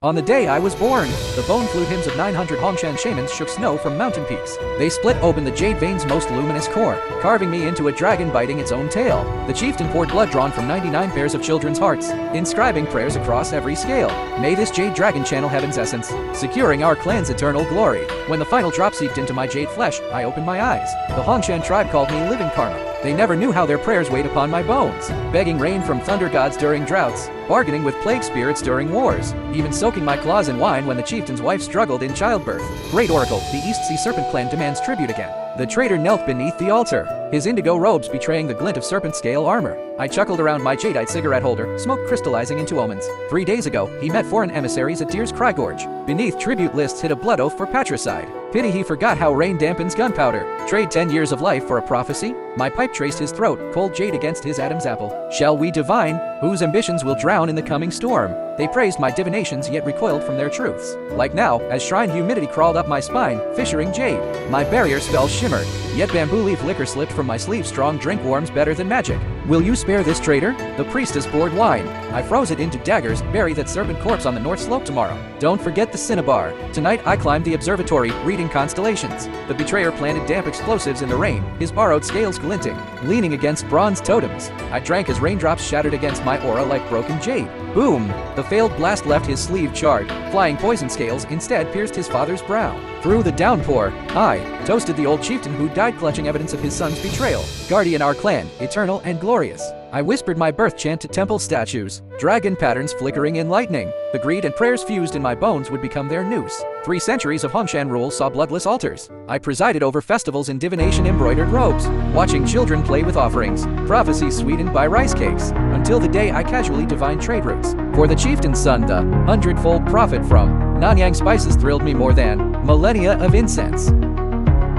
On the day I was born, the bone flute hymns of 900 Hongshan shamans shook snow from mountain peaks. They split open the jade vein's most luminous core, carving me into a dragon biting its own tail. The chieftain poured blood drawn from 99 pairs of children's hearts, inscribing prayers across every scale. May this jade dragon channel heaven's essence, securing our clan's eternal glory. When the final drop seeped into my jade flesh, I opened my eyes. The Hongshan tribe called me living karma. They never knew how their prayers weighed upon my bones, begging rain from thunder gods during droughts, bargaining with plague spirits during wars, even soaking my claws in wine when the chieftain's wife struggled in childbirth. Great Oracle, the East Sea Serpent clan demands tribute again. The traitor knelt beneath the altar, his indigo robes betraying the glint of serpent scale armor. I chuckled around my jadeite cigarette holder, smoke crystallizing into omens. 3 days ago, he met foreign emissaries at Deer's Cry Gorge. Beneath tribute lists hid a blood oath for patricide. Pity he forgot how rain dampens gunpowder. Trade 10 years of life for a prophecy? My pipe traced his throat, cold jade against his Adam's apple. Shall we divine, whose ambitions will drown in the coming storm? They praised my divinations yet recoiled from their truths. Like now, as shrine humidity crawled up my spine, fissuring jade. My barrier spell shimmered, yet bamboo leaf liquor slipped from my sleeve. Strong drink warms better than magic. Will you spare this traitor? The priestess poured wine. I froze it into daggers, bury that serpent corpse on the north slope tomorrow. Don't forget the cinnabar. Tonight I climbed the observatory, reading constellations. The betrayer planted damp explosives in the rain, his borrowed scales glinting, leaning against bronze totems. I drank as raindrops shattered against my aura like broken jade. Boom! The failed blast left his sleeve charred. Flying poison scales instead pierced his father's brow. Through the downpour, I toasted the old chieftain who died clutching evidence of his son's betrayal. Guardian our clan, eternal and glorious. I whispered my birth chant to temple statues, dragon patterns flickering in lightning. The greed and prayers fused in my bones would become their noose. 3 centuries of Hongshan rule saw bloodless altars. I presided over festivals in divination embroidered robes, watching children play with offerings, prophecies sweetened by rice cakes, until the day I casually divined trade routes. For the chieftain's son, the 100-fold profit from Nanyang spices thrilled me more than millennia of incense.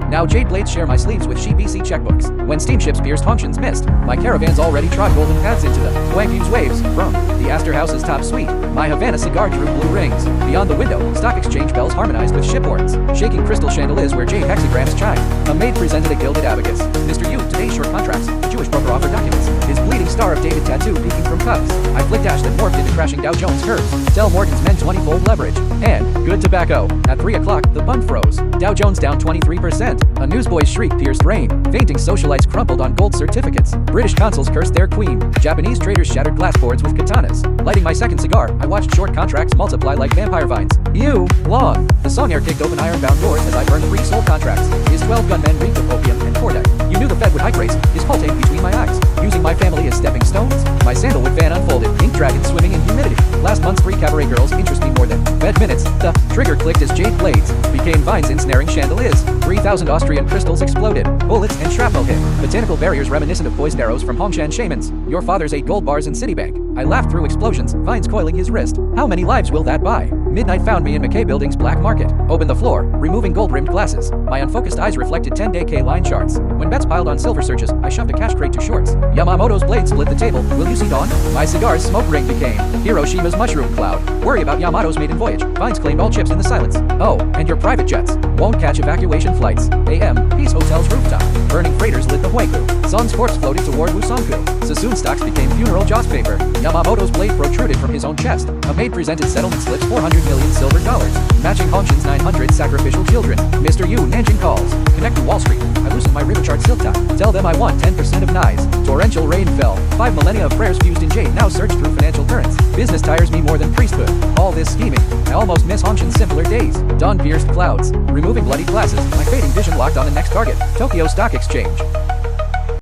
Now jade blades share my sleeves with BC checkbooks. When steamships pierced Hongshan's mist, my caravans already trod golden paths into the Wangfu's waves. From the Astor House's top suite, my Havana cigar drew blue rings. Beyond the window, stock exchange bells harmonized with ship horns, shaking crystal chandeliers where jade hexagrams chime. A maid presented a gilded abacus. Mr. Yu, today's short contracts. Jewish broker offered documents. His bleeding star of David tattoo peeking from cuffs. I flicked ash that morphed into crashing Dow Jones curves. Tell Morgan's men 20-fold leverage. And good tobacco. At 3 o'clock, the bund froze. Dow Jones down 23%. A newsboy's shriek pierced rain. Fainting socialites crumpled on gold certificates. British consuls cursed their queen. Japanese traders shattered glass boards with katanas. Lighting my second cigar, I watched short contracts multiply like vampire vines. You, long. The song air kicked open iron-bound doors as I burned 3 soul contracts. His 12 gunmen reeked of opium and Cordac. You knew the Fed would hike rates. His call tape between my eyes. Using my family as stepping stones. My sandalwood van unfolded. Ink dragons swimming in humidity. Last month's 3 cabaret girls interest me more than Fed minutes. The trigger clicked as jade blades became vines ensnaring chandeliers. 3,000 Austrian crystals exploded. Bullets and shrapnel hit. Botanical barriers reminiscent of poisoned arrows from Hongshan shamans. Your father's 8 gold bars in Citibank. I laughed through explosions, vines coiling his wrist. How many lives will that buy? Midnight found me in McKay Building's black market. Opened the floor, removing gold-rimmed glasses. My unfocused eyes reflected 10-day K-line charts. When bets piled on silver surges, I shoved a cash crate to shorts. Yamamoto's blade split the table. Will you see dawn? My cigar's smoke ring became Hiroshima's mushroom cloud. Worry about Yamato's maiden voyage. Vines claimed all chips in the silence. Oh, and your private jets won't catch evacuation flights. AM, Peace Hotel's rooftop. Burning freighters lit the Huayku. Son's corpse floated toward Wusongku. Sassoon stocks became funeral joss paper. Yamamoto's blade protruded from his own chest. A maid presented settlement slips 400 million silver dollars, matching Hongshan's 900 sacrificial children. Mr. Yu, Nanjing calls. Connect to Wall Street. I loosened my river chart silk tie. Tell them I want 10% of Nye's. Torrential rain fell. 5 millennia of prayers fused in jade now surge through financial currents. Business tires me more than priesthood. All this scheming, I almost miss Hongshan's simpler days. Dawn pierced clouds, removing bloody glasses. My fading vision locked on the next target. Tokyo Stock Exchange.